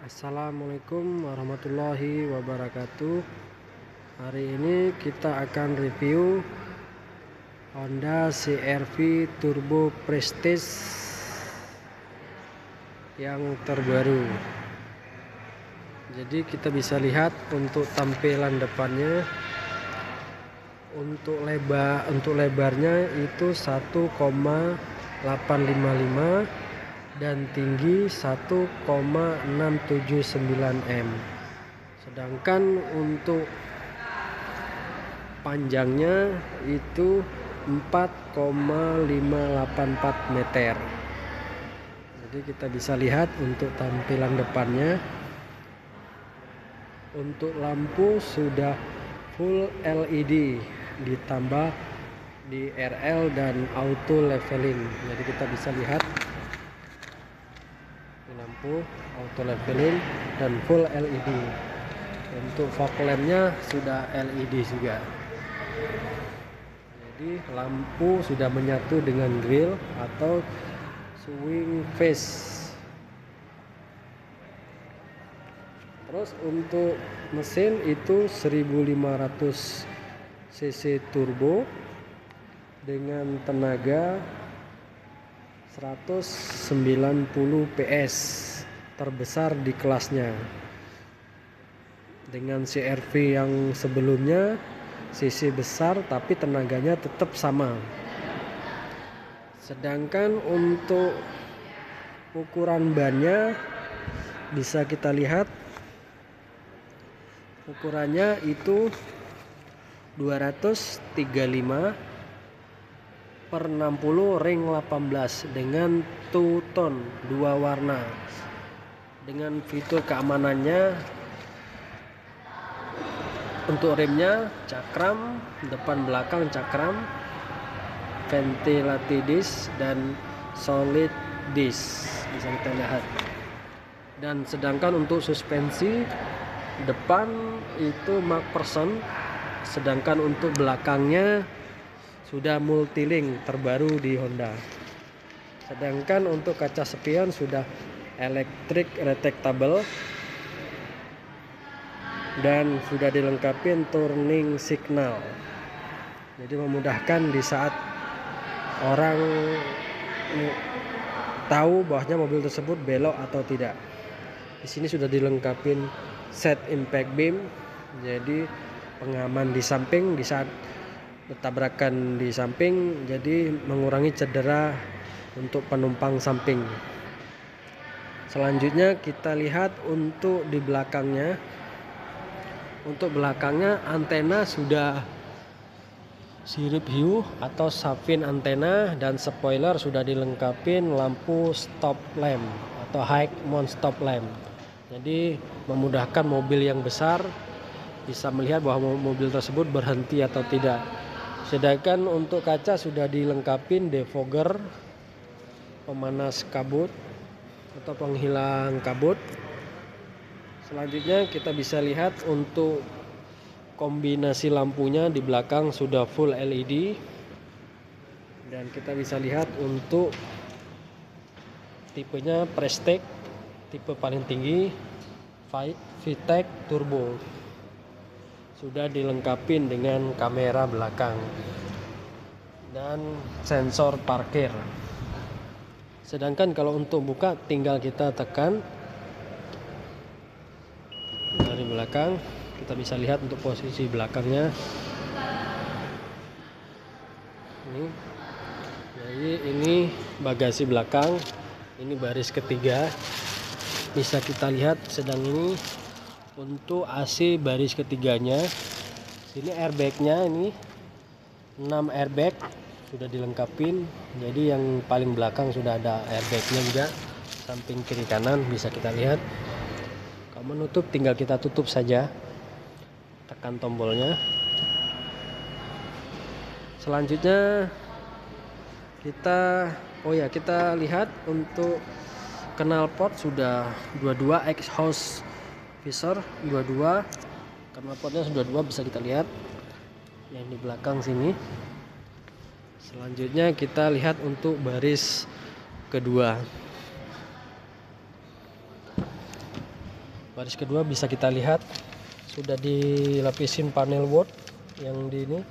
Assalamualaikum warahmatullahi wabarakatuh. Hari ini kita akan review Honda CR-V Turbo Prestige yang terbaru. Jadi kita bisa lihat untuk tampilan depannya. Untuk lebarnya itu 1,855 dan tinggi 1,679 m. Sedangkan untuk panjangnya itu 4,584 meter. Jadi kita bisa lihat untuk tampilan depannya. Untuk lampu sudah full LED ditambah di RL dan auto leveling. Jadi kita bisa lihat lampu auto leveling dan full LED. Untuk fog lampnya sudah LED juga. Jadi lampu sudah menyatu dengan grill atau swing face. Terus untuk mesin itu 1500 cc turbo dengan tenaga 190 PS, terbesar di kelasnya. Dengan CR-V yang sebelumnya cc besar tapi tenaganya tetap sama. Sedangkan untuk ukuran bannya bisa kita lihat ukurannya itu 235 per 60 ring 18 dengan two tone 2 warna. Dengan fitur keamanannya, untuk remnya cakram depan belakang cakram, ventilasi disc dan solid disc bisa kita lihat. Dan sedangkan untuk suspensi depan itu MacPherson, sedangkan untuk belakangnya sudah multilink terbaru di Honda. Sedangkan untuk kaca spion sudah electric retractable dan sudah dilengkapi turning signal. Jadi memudahkan di saat orang tahu bahwasanya mobil tersebut belok atau tidak. Di sini sudah dilengkapi set impact beam, jadi pengaman di samping di saat bertabrakan di samping, jadi mengurangi cedera untuk penumpang samping. Selanjutnya kita lihat untuk di belakangnya. Untuk belakangnya antena sudah sirip hiu atau savin antena, dan spoiler sudah dilengkapi lampu stop lamp atau high mount stop lamp. Jadi memudahkan mobil yang besar bisa melihat bahwa mobil tersebut berhenti atau tidak. Sedangkan untuk kaca sudah dilengkapi defogger, pemanas kabut atau penghilang kabut. Selanjutnya kita bisa lihat untuk kombinasi lampunya di belakang sudah full LED. Dan kita bisa lihat untuk tipenya Prestige, tipe paling tinggi, VTEC Turbo. Sudah dilengkapi dengan kamera belakang dan sensor parkir. Sedangkan kalau untuk buka tinggal kita tekan dari belakang, kita bisa lihat untuk posisi belakangnya. Jadi ini bagasi belakang, ini baris ketiga. Bisa kita lihat sedang ini untuk AC baris ketiganya. Sini airbagnya ini 6 airbag sudah dilengkapi. Jadi yang paling belakang sudah ada airbagnya juga, samping kiri kanan bisa kita lihat. Kalau menutup tinggal kita tutup saja, tekan tombolnya. Selanjutnya kita lihat untuk knalpot sudah 22, exhaust visor 22, knalpotnya sudah 2 bisa kita lihat yang di belakang sini. Selanjutnya kita lihat untuk baris kedua. Baris kedua bisa kita lihat sudah dilapisin panel wood yang di ini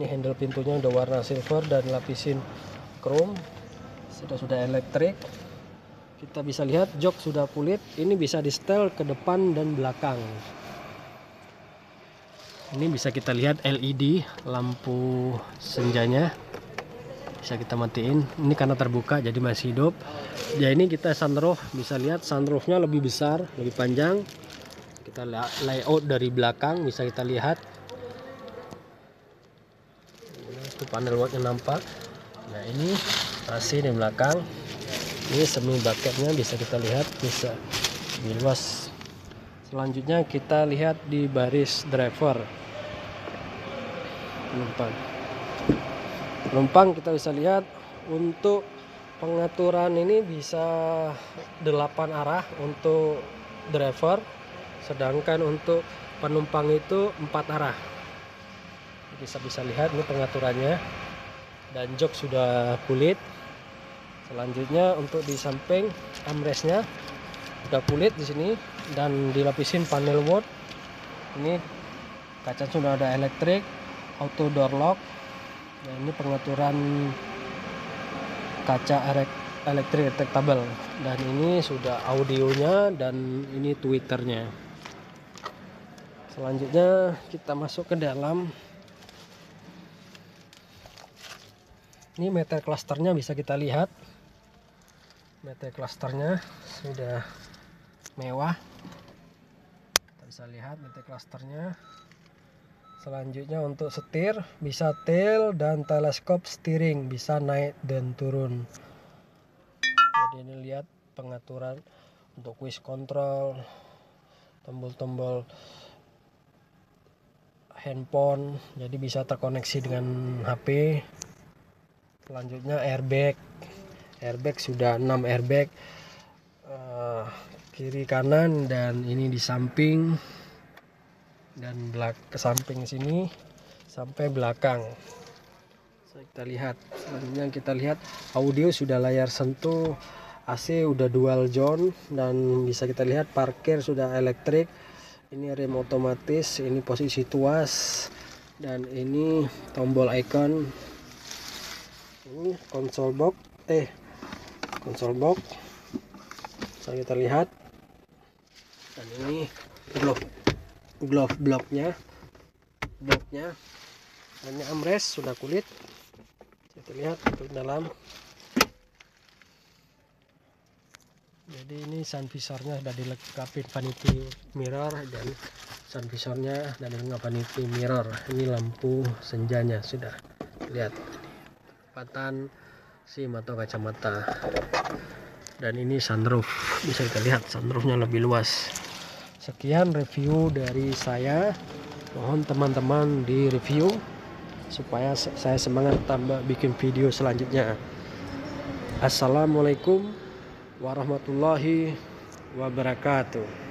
handle pintunya udah warna silver dan lapisin chrome, sudah elektrik. Kita bisa lihat jok sudah kulit, ini bisa di setel ke depan dan belakang. Ini bisa kita lihat LED lampu senjanya, bisa kita matiin. Ini karena terbuka jadi masih hidup. Ya ini kita sunroof, bisa lihat sunroofnya lebih besar, lebih panjang. Kita layout dari belakang bisa kita lihat. Itu panel woodnya nampak. Nah ini AC di belakang. Ini semi bucketnya bisa kita lihat, bisa lebih luas. Selanjutnya kita lihat di baris driver. Penumpang kita bisa lihat untuk pengaturan ini bisa 8 arah untuk driver, sedangkan untuk penumpang itu 4 arah. Bisa lihat ini pengaturannya, dan jok sudah kulit. Selanjutnya untuk di samping armrestnya udah kulit di sini dan dilapisin panel wood. Ini kaca sudah ada elektrik, auto door lock. Nah, ini pengaturan kaca elektrik retractable, dan ini sudah audionya dan ini tweeternya. Selanjutnya kita masuk ke dalam. Ini meter clusternya bisa kita lihat. Meter clusternya sudah mewah. Kita bisa lihat meter clusternya. Selanjutnya untuk setir bisa tail dan teleskop steering, bisa naik dan turun. Jadi ini lihat pengaturan untuk cruise control, tombol-tombol handphone, jadi bisa terkoneksi dengan HP. Selanjutnya airbag sudah 6 airbag, kiri kanan dan ini di samping dan ke samping sini sampai belakang. Kita lihat selanjutnya, kita lihat audio sudah layar sentuh, AC udah dual zone, dan bisa kita lihat parkir sudah elektrik. Ini rem otomatis, ini posisi tuas, dan ini tombol icon. Ini konsol box bisa kita lihat, dan ini glove blocknya, dan ini armrest sudah kulit. Kita lihat untuk dalam. Jadi ini sun visornya sudah dilengkapi vanity mirror, dan sun visornya dan dengan vanity mirror. Ini lampu senjanya sudah lihat, tempatan SIM atau kacamata. Dan ini sunroof, bisa kita lihat sunroofnya lebih luas. Sekian review dari saya, mohon teman-teman di review supaya saya semangat tambah bikin video selanjutnya. Assalamualaikum warahmatullahi wabarakatuh.